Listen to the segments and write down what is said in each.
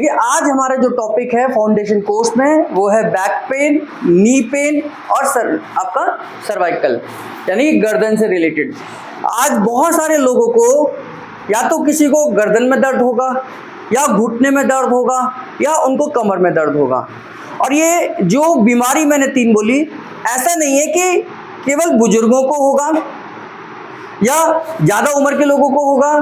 देखिए आज हमारा जो टॉपिक है फाउंडेशन कोर्स में वो है बैक पेन, नी पेन और आपका सर्वाइकल यानी गर्दन से रिलेटेड। आज बहुत सारे लोगों को या तो किसी को गर्दन में दर्द होगा या घुटने में दर्द होगा या उनको कमर में दर्द होगा। और ये जो बीमारी मैंने 3 बोली, ऐसा नहीं है कि केवल बुजुर्गों को होगा या ज़्यादा उम्र के लोगों को होगा।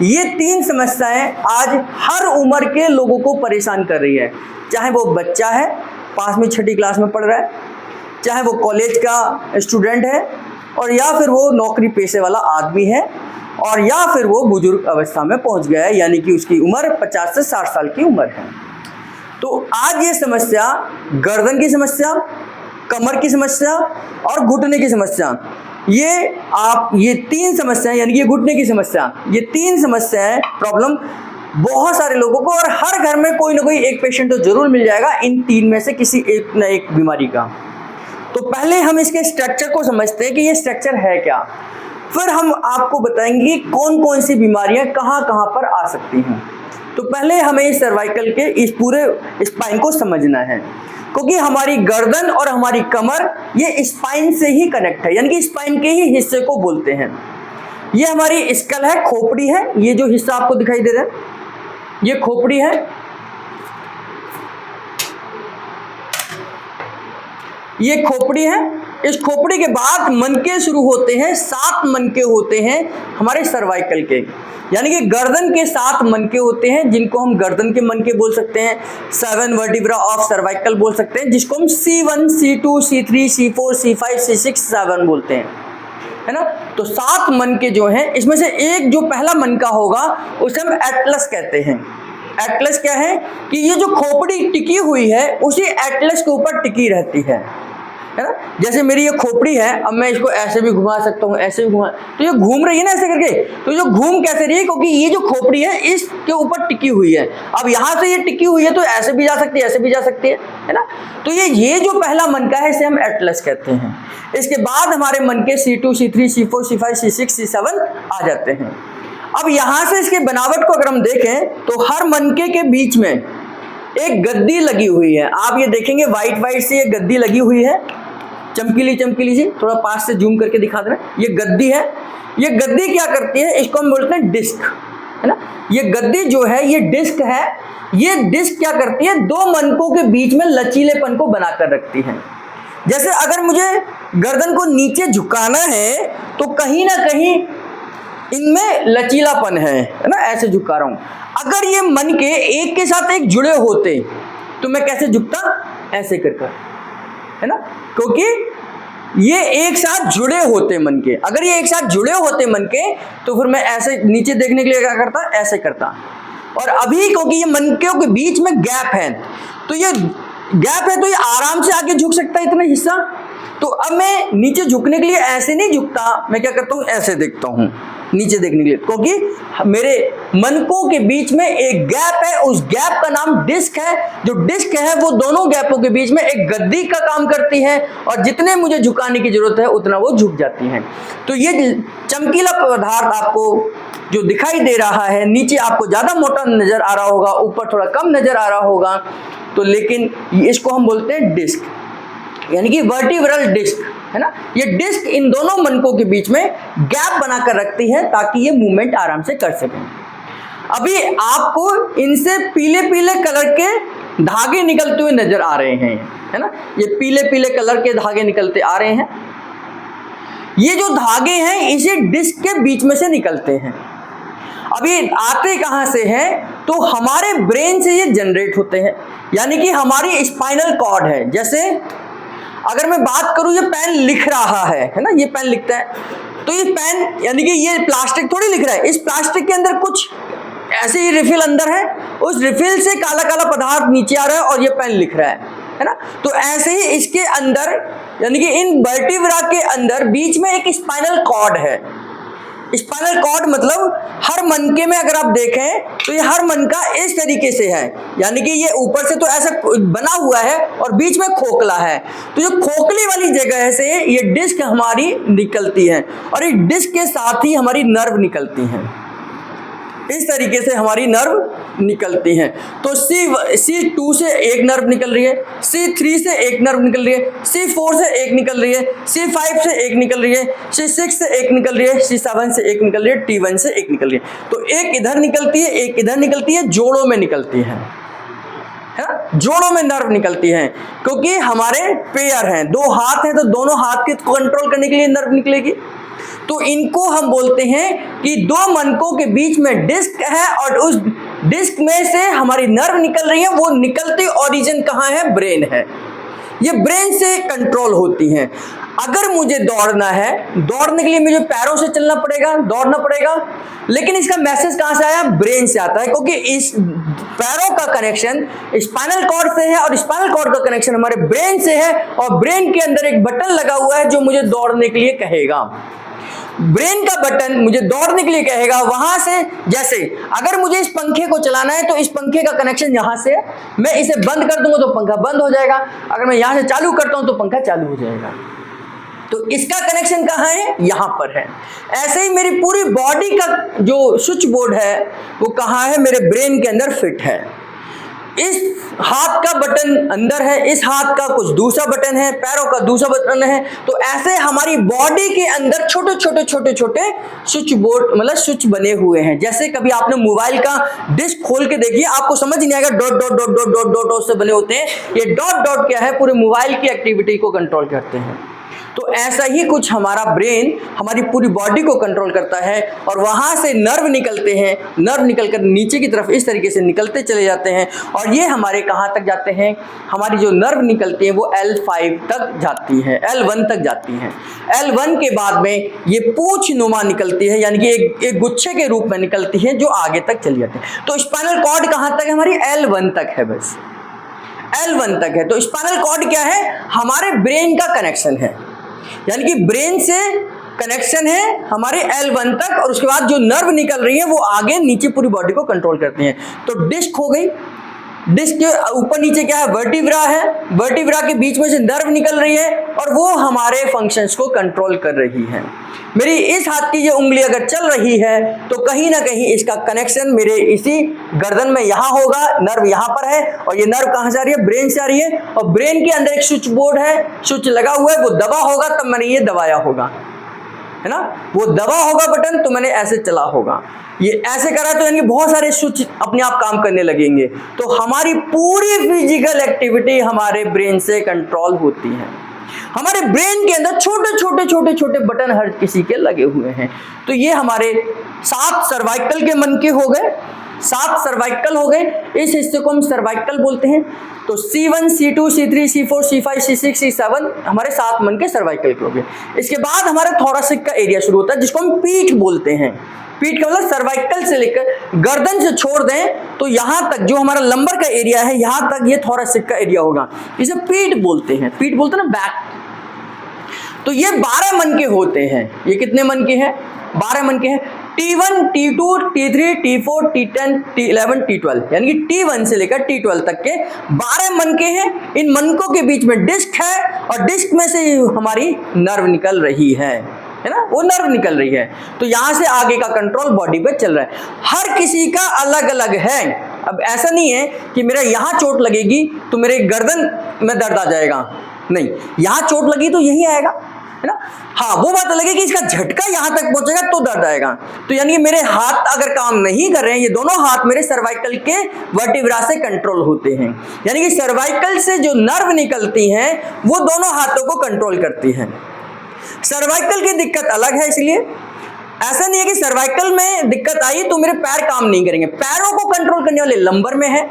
ये 3 समस्याएं आज हर उम्र के लोगों को परेशान कर रही है, चाहे वो बच्चा है 5वीं 6ठी क्लास में पढ़ रहा है, चाहे वो कॉलेज का स्टूडेंट है, और या फिर वो नौकरी पेशे वाला आदमी है, और या फिर वो बुजुर्ग अवस्था में पहुंच गया है यानी कि उसकी उम्र 50 से 60 साल की उम्र है। तो आज ये समस्या, गर्दन की समस्या, कमर की समस्या और घुटने की समस्या, ये 3 समस्याएं यानी कि घुटने की समस्या, ये 3 समस्याएं प्रॉब्लम बहुत सारे लोगों को, और हर घर में कोई ना कोई एक पेशेंट तो जरूर मिल जाएगा इन 3 में से किसी एक न एक बीमारी का। तो पहले हम इसके स्ट्रक्चर को समझते हैं कि ये स्ट्रक्चर है क्या, फिर हम आपको बताएंगे कौन कौन सी बीमारियां कहाँ कहाँ पर आ सकती हैं। तो पहले हमें इस सर्वाइकल के इस पूरे स्पाइन को समझना है, क्योंकि हमारी गर्दन और हमारी कमर ये स्पाइन से ही कनेक्ट है, यानी कि स्पाइन के ही हिस्से को बोलते हैं। ये हमारी स्कल है, खोपड़ी है, ये जो हिस्सा आपको दिखाई दे रहा है ये खोपड़ी है। ये खोपड़ी है। इस खोपड़ी के बाद मनके शुरू होते हैं, 7 मनके होते हैं हमारे सर्वाइकल के, यानी कि गर्दन के 7 मनके होते हैं जिनको हम गर्दन के मनके बोल सकते हैं, 7 वर्टिब्रा ऑफ सर्वाइकल बोल सकते हैं, जिसको हम C1, C2, C3, C4, C5, C6, 7 बोलते हैं, है ना। तो 7 मनके जो हैं, इसमें से एक जो पहला मनका होगा उसे हम एटलस कहते हैं। एटलस क्या है कि ये जो खोपड़ी टिकी हुई है उसी एटलस के ऊपर टिकी रहती है ना। जैसे मेरी ये खोपड़ी है, अब मैं इसको ऐसे भी घुमा सकता हूँ, ऐसे भी घुमा, तो ये घूम रही है ना ऐसे करके, तो जो घूम कैसे रही है, क्योंकि ये जो खोपड़ी है इसके ऊपर टिकी हुई है। अब यहाँ से ये टिकी हुई है तो ऐसे भी जा सकती है, ऐसे भी जा सकती है ना। तो ये जो पहला मनका है इसे हम एटलस कहते हैं। इसके बाद हमारे मनके C2, C3, C4, C5, C6, C7 आ जाते हैं। अब यहाँ से इसके बनावट को अगर हम देखें तो हर मनके के बीच में एक गद्दी लगी हुई है। आप ये देखेंगे वाइट से ये गद्दी लगी हुई है, चमकीली चमकीली सी, थोड़ा पास से जूम करके दिखा देना। ये गद्दी है। ये गद्दी क्या करती है, इसको हम बोलते हैं डिस्क, है ना। ये गद्दी जो है ये डिस्क है। ये डिस्क क्या करती है, 2 मनकों के बीच में लचीलेपन को बनाकर रखती है। जैसे अगर मुझे गर्दन को नीचे झुकाना है तो कहीं ना कहीं इनमें लचीलापन है ना, ऐसे झुका रहा हूं। अगर ये मनके एक के साथ एक जुड़े होते तो मैं कैसे झुकता, ऐसे कर, है ना, क्योंकि ये एक साथ जुड़े होते मनके। अगर ये एक साथ जुड़े होते मनके तो फिर मैं ऐसे नीचे देखने के लिए क्या करता, ऐसे करता। और अभी क्योंकि ये मनकों के बीच में गैप है, तो ये गैप है तो ये आराम से आगे झुक सकता है इतना हिस्सा। तो अब मैं नीचे झुकने के लिए ऐसे नहीं झुकता, मैं क्या करता हूँ, ऐसे देखता हूँ नीचे देखने के लिए, क्योंकि मेरे मनकों के बीच में एक गैप है। उस गैप का नाम डिस्क है। जो डिस्क है वो दोनों गैपों के बीच में एक गद्दी का काम करती है, और जितने मुझे झुकाने की जरूरत है उतना वो झुक जाती हैं। तो ये चमकीला पदार्थ आपको जो दिखाई दे रहा है, नीचे आपको ज्यादा मोटा नजर आ रहा होगा, ऊपर थोड़ा कम नजर आ रहा होगा, तो लेकिन इसको हम बोलते हैं डिस्क, यानी कि वर्टिब्रल डिस्क, है ना। ये डिस्क इन दोनों मनकों के बीच में गैप बनाकर रखती है ताकि ये मूवमेंट आराम से कर सकें। अभी आपको इनसे पीले पीले कलर के धागे निकलते हुए नजर आ रहे हैं, है ना। ये पीले पीले कलर के धागे निकलते आ रहे हैं। ये जो धागे हैं इसे डिस्क के बीच में से निकलते हैं। अभी आते कहां से हैं, तो हमारे ब्रेन से ये जनरेट होते हैं, यानी कि हमारी स्पाइनल कॉर्ड है। जैसे अगर मैं बात करूं, ये पेन लिख रहा है ना, ये पेन लिखता है, तो ये पेन यानी कि ये प्लास्टिक थोड़ी लिख रहा है, इस प्लास्टिक के अंदर कुछ ऐसे ही रिफिल अंदर है, उस रिफिल से काला काला पदार्थ नीचे आ रहा है और ये पेन लिख रहा है ना। तो ऐसे ही इसके अंदर यानी कि इन वर्टिब्रा के अंदर बीच में एक स्पाइनल कॉर्ड है। स्पाइनल कॉर्ड मतलब हर मनके में अगर आप देखें तो ये हर मनका इस तरीके से है, यानी कि ये ऊपर से तो ऐसा बना हुआ है और बीच में खोखला है। तो जो खोखली वाली जगह से ये डिस्क हमारी निकलती है, और इस डिस्क के साथ ही हमारी नर्व निकलती हैं। इस तरीके से हमारी नर्व निकलती हैं। तो C2 से एक नर्व निकल रही है, C3 से एक नर्व निकल रही है, C4 से एक निकल रही है, C5 से एक निकल रही है, C6 से एक निकल रही है, C7 से एक निकल रही है, T1 से एक निकल रही है। तो एक इधर निकलती है, एक इधर निकलती है, जोड़ों में निकलती है ना, जोड़ों में नर्व निकलती हैं, क्योंकि हमारे पेयर हैं, दो हाथ हैं तो दोनों हाथ के कंट्रोल करने के लिए नर्व निकलेगी। तो इनको हम बोलते हैं कि दो मनकों के बीच में डिस्क है और उस डिस्क में से हमारी नर्व निकल रही है। वो निकलती ओरिजिन कहाँ है? ब्रेन है। ये ब्रेन से कंट्रोल होती हैं। अगर मुझे दौड़ना है, दौड़ने के लिए मुझे पैरों से चलना पड़ेगा, दौड़ना पड़ेगा, लेकिन इसका मैसेज कहां से आया? ब्रेन से आता है, क्योंकि इस पैरों का कनेक्शन स्पाइनल कॉर्ड से है और स्पाइनल कॉर्ड का कनेक्शन हमारे ब्रेन से है, और ब्रेन के अंदर एक बटन लगा हुआ है जो मुझे दौड़ने के लिए कहेगा। ब्रेन का बटन मुझे दौड़ने के लिए कहेगा। वहां से, जैसे अगर मुझे इस पंखे को चलाना है तो इस पंखे का कनेक्शन यहां से है, मैं इसे बंद कर दूंगा तो पंखा बंद हो जाएगा, अगर मैं यहां से चालू करता हूं तो पंखा चालू हो जाएगा। तो इसका कनेक्शन कहां है? यहां पर है। ऐसे ही मेरी पूरी बॉडी का जो स्विच बोर्ड है वो कहां है? मेरे ब्रेन के अंदर फिट है। इस हाथ का बटन अंदर है, इस हाथ का कुछ दूसरा बटन है, पैरों का दूसरा बटन है। तो ऐसे हमारी बॉडी के अंदर छोटे छोटे छोटे छोटे स्विच बोर्ड, मतलब स्विच बने हुए हैं। जैसे कभी आपने मोबाइल का डिस्क खोल के देखिए, आपको समझ नहीं आएगा dot dot dot dot dot dot dot से बने होते हैं। ये डॉट डॉट क्या है? पूरे मोबाइल की एक्टिविटी को कंट्रोल करते हैं। तो ऐसा ही कुछ हमारा ब्रेन हमारी पूरी बॉडी को कंट्रोल करता है, और वहां से नर्व निकलते हैं। नर्व निकलकर नीचे की तरफ इस तरीके से निकलते चले जाते हैं, और ये हमारे कहां तक जाते हैं? हमारी जो नर्व निकलती है वो L5 तक जाती है, L1 तक जाती है। L1 के बाद में ये पूंछ नुमा निकलती है, यानी कि एक गुच्छे के रूप में निकलती है जो आगे तक चली जाती है। तो स्पाइनल कॉर्ड कहां तक है? हमारी L1 तक है, बस L1 तक है। तो स्पाइनल कॉर्ड क्या है? हमारे ब्रेन का कनेक्शन है, यानी कि ब्रेन से कनेक्शन है हमारे L1 तक, और उसके बाद जो नर्व निकल रही है वो आगे नीचे पूरी बॉडी को कंट्रोल करती हैं। तो डिस्क हो गई, डिस्क के ऊपर नीचे क्या है? वर्टिब्रा है, वर्टिब्रा के बीच में से नर्व निकल रही है और वो हमारे फंक्शंस को कंट्रोल कर रही है। मेरी इस हाथ की ये उंगली अगर चल रही है तो कहीं ना कहीं इसका कनेक्शन मेरे इसी गर्दन में यहाँ होगा, नर्व यहाँ पर है, और ये नर्व कहाँ से आ रही है? ब्रेन से आ रही है, और ब्रेन के अंदर एक स्विच बोर्ड है, स्विच लगा हुआ है, वो दबा होगा तब मैंने ये दबाया होगा, है ना, वो दबा होगा बटन तो मैंने ऐसे चला होगा। ये ऐसे करा तो यानी बहुत सारे स्विच अपने आप काम करने लगेंगे। तो हमारी पूरी फिजिकल एक्टिविटी हमारे ब्रेन से कंट्रोल होती है। हमारे ब्रेन के अंदर छोटे छोटे छोटे छोटे बटन हर किसी के लगे हुए हैं। तो ये हमारे 7 सर्वाइकल के मन के हो गए, 7 सर्वाइकल हो गए। इस हिस्से को हम सर्वाइकल बोलते हैं। तो C1, C2, C3, C4, C5, C6, C7 हमारे 7 मन के सर्वाइकल के हो गए। इसके बाद हमारा थोरासिक का एरिया शुरू होता है, जिसको हम पीठ बोलते हैं। पीठ का मतलब सर्वाइकल से लेकर गर्दन से छोड़ दें तो यहां तक जो हमारा लंबर का एरिया है, यहां तक ये थोरासिक का एरिया होगा। इसे पीठ बोलते हैं, पीठ बोलते हैं ना, बैक। तो ये 12 मन के होते हैं। ये कितने मन के हैं? 12 मन के हैं। T1, T2, T3, T4, T10, T11, T12, यानी कि T1 से लेकर T12 तक के 12 मन के हैं। इन मनकों के बीच में डिस्क है, और डिस्क में से हमारी नर्व निकल रही है ना, वो नर्व निकल रही है। तो यहां से आगे का कंट्रोल बॉडी पे चल रहा है। हर किसी का अलग अलग है। अब ऐसा नहीं है कि मेरा यहां चोट लगेगी तो मेरे गर्दन में दर्द आ जाएगा, नहीं, यहां चोट लगी तो यही आएगा, है ना। हाँ, वो बात अलग है कि इसका झटका यहां तक पहुंचेगा तो दर्द आएगा। तो यानी कि मेरे हाथ अगर काम नहीं कर रहे हैं, ये दोनों हाथ मेरे सर्वाइकल के वर्टिब्रा से कंट्रोल होते हैं, यानी कि सर्वाइकल से जो नर्व निकलती हैं वो दोनों हाथों को कंट्रोल करती हैं। सर्वाइकल की दिक्कत अलग है, इसलिए ऐसा नहीं है कि सर्वाइकल में दिक्कत आई तो मेरे पैर काम नहीं करेंगे। पैरों को कंट्रोल करने वाले लंबर में है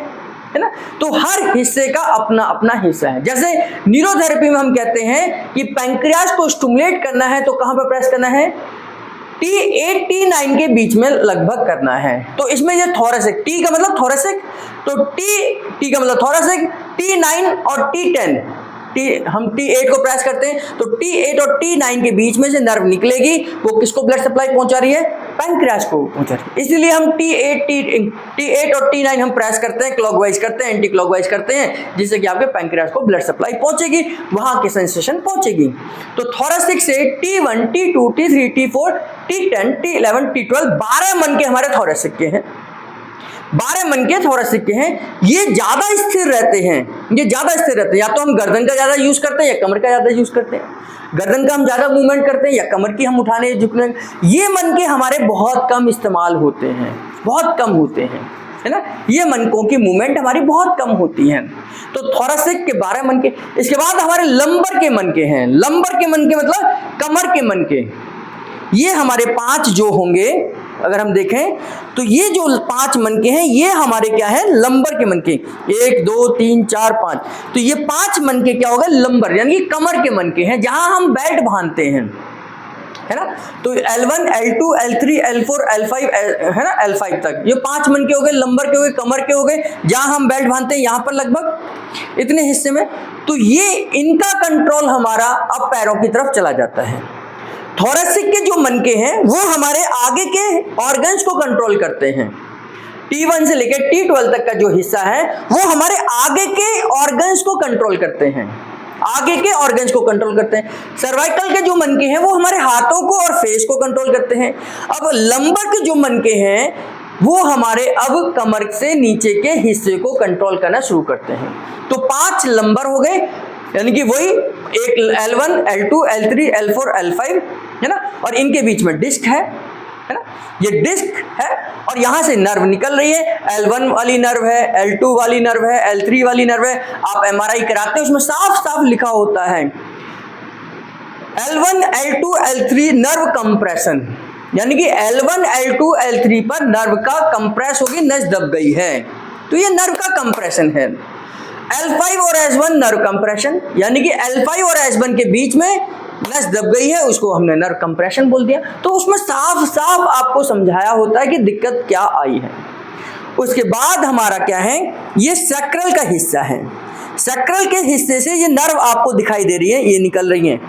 ना। तो हर हिस्से का अपना अपना हिस्सा है। जैसे न्यूरोथेरेपी में हम कहते हैं कि पैंक्रियाज को स्टिमुलेट करना है तो कहां पर प्रेस करना है? T8 T9 के बीच में लगभग करना है। तो इसमें ये थोरेसिक, T का मतलब थोरेसिक, तो T का मतलब थोरेसिक, T9 और T10, हम T8 को प्रेस करते हैं तो T8 और T9 के बीच में से नर्व निकलेगी, वो किसको ब्लड सप्लाई पहुंचा रही है? पैंक्रियाज को पहुंचा रही है। इसलिए हम T8 और T9 हम प्रेस करते हैं, क्लॉकवाइज करते हैं, एंटी क्लॉकवाइज करते हैं, जिससे कि आपके पैंक्रियाज को ब्लड सप्लाई पहुंचेगी, वहां की सेंसेशन पहुंचेगी। तो थोरेसिक से T1, T2, T3, T4, T10, T11, T12 12 मन के हमारे थोरेसिक के हैं। 12 मनके थोरैसिक के हैं, ये ज्यादा स्थिर रहते हैं, ये ज्यादा स्थिर रहते हैं। या तो हम गर्दन का ज्यादा यूज करते हैं या कमर का ज्यादा यूज करते हैं, गर्दन का हम ज्यादा मूवमेंट करते हैं या कमर की हम उठाने झुकने। ये मनके हमारे बहुत कम इस्तेमाल होते हैं, बहुत कम होते हैं, है ना। ये मनकों की मूवमेंट हमारी बहुत कम होती है। तो थोरैसिक के 12 मनके। इसके बाद हमारे लंबर के मनके हैं। लंबर के मनके मतलब कमर के मनके। ये हमारे 5 जो होंगे, अगर हम देखें तो ये जो 5 मनके हैं ये हमारे क्या है, लंबर के मनके। 1 2 3 4 5, तो ये 5 मनके क्या हो गए, लंबर यानी कि कमर के मनके हैं, जहां हम बेल्ट बांधते हैं, है ना। तो L1 L2 L3 L4 L5 है ना, L5 तक ये 5 मनके हो गए, लंबर के हो गए, कमर के हो गए, जहां हम बेल्ट बांधते हैं, यहां पर लगभग इतने हिस्से में। तो ये इनका कंट्रोल हमारा अब पैरों की तरफ चला जाता है। थोरैसिक के जो मनके हैं वो हमारे आगे के ऑर्गन्स को कंट्रोल करते हैं। T1 से लेकर T12 तक का जो हिस्सा है वो हमारे आगे के ऑर्गन्स को कंट्रोल करते हैं, आगे के ऑर्गन्स को कंट्रोल करते हैं। सर्वाइकल के जो मनके हैं वो हमारे हाथों को और फेस को कंट्रोल करते हैं। अब लंबर के जो मनके हैं वो हमारे अब कमर से नीचे के हिस्से को कंट्रोल करना शुरू करते हैं। तो 5 लंबर हो गए, यानी कि वही एक L1 L2 L3 L4 L5, है ना। और इनके बीच में डिस्क है ना, ये डिस्क है और यहां से नर्व निकल रही है। L1 वाली नर्व है, L2 वाली नर्व है, L3 वाली नर्व है। आप MRI कराते हैं उसमें साफ साफ लिखा होता है L1 L2 L3 nerve compression, यानी कि L1 L2 L3 पर नर्व का कंप्रेस होगी, नस दब गई है, तो ये नर्व का कंप्रेशन है। L5 और S1 नर्व कंप्रेशन, यानी कि L5 और S1 के बीच में नस दब गई है, उसको हमने नर्व कंप्रेशन बोल दिया। तो उसमें साफ साफ आपको समझाया होता है कि दिक्कत क्या आई है। उसके बाद हमारा क्या है, ये सैक्रल का हिस्सा है। सैक्रल के हिस्से से ये नर्व आपको दिखाई दे रही है, ये निकल रही हैं,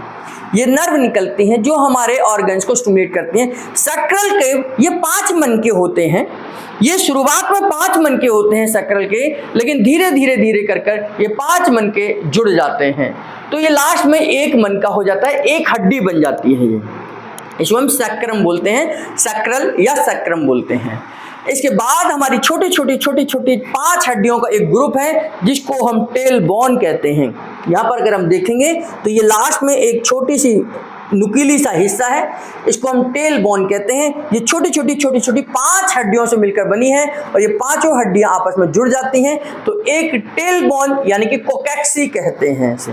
ये नर्व निकलती हैं जो हमारे ऑर्गन्स को स्टिमुलेट करती हैं। सैक्रल के ये 5 मनके होते हैं। ये शुरुआत में 5 मनके होते हैं सैक्रल के, लेकिन धीरे धीरे धीरे कर कर ये 5 मनके जुड़ जाते हैं, तो ये लास्ट में एक मनका हो जाता है, एक हड्डी बन जाती है। ये इसको हम सैक्रम बोलते हैं, सैक्रल या सैक्रम बोलते हैं। इसके बाद हमारी छोटी छोटी 5 हड्डियों का एक ग्रुप है जिसको हम टेल बोन कहते हैं। यहाँ पर अगर हम देखेंगे तो ये लास्ट में एक छोटी सी नुकीली सा हिस्सा है, इसको हम टेल बोन कहते हैं। ये छोटी छोटी 5 हड्डियों से मिलकर बनी है और ये 5 हड्डियां आपस में जुड़ जाती हैं, तो एक टेल बोन यानी कि कोकैक्सी कहते हैं इसे।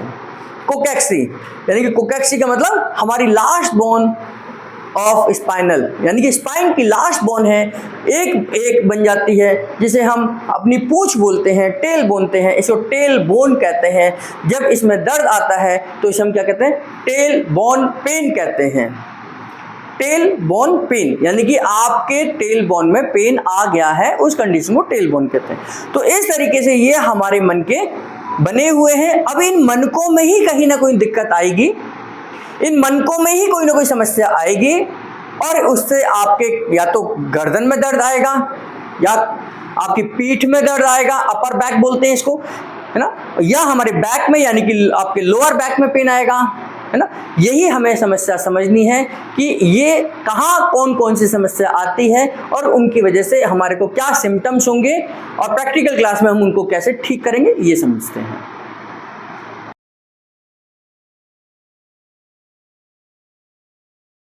कोकैक्सी यानी कि कोकैक्सी का मतलब हमारी लास्ट बोन ऑफ स्पाइनल, यानी कि स्पाइन की लास्ट बोन है, एक बन जाती है, जिसे हम अपनी पूंछ बोलते हैं, टेल बोलते हैं, इसको टेल बोन कहते हैं। जब इसमें दर्द आता है तो इसे हम क्या कहते हैं, टेल बोन पेन कहते हैं। टेल बोन पेन यानी कि आपके टेल बोन में पेन आ गया है, उस कंडीशन को टेल बोन कहते हैं। तो इस तरीके से ये हमारे मनके बने हुए हैं। अब इन मनकों में ही कहीं ना कोई दिक्कत आएगी, इन मनकों में ही कोई ना कोई समस्या आएगी और उससे आपके या तो गर्दन में दर्द आएगा या आपकी पीठ में दर्द आएगा, अपर बैक बोलते हैं इसको, है ना, या हमारे बैक में यानी कि आपके लोअर बैक में पेन आएगा, है ना। यही हमें समस्या समझनी है कि ये कहाँ कौन कौन सी समस्या आती है और उनकी वजह से हमारे को क्या सिम्टम्स होंगे और प्रैक्टिकल क्लास में हम उनको कैसे ठीक करेंगे, ये समझते हैं।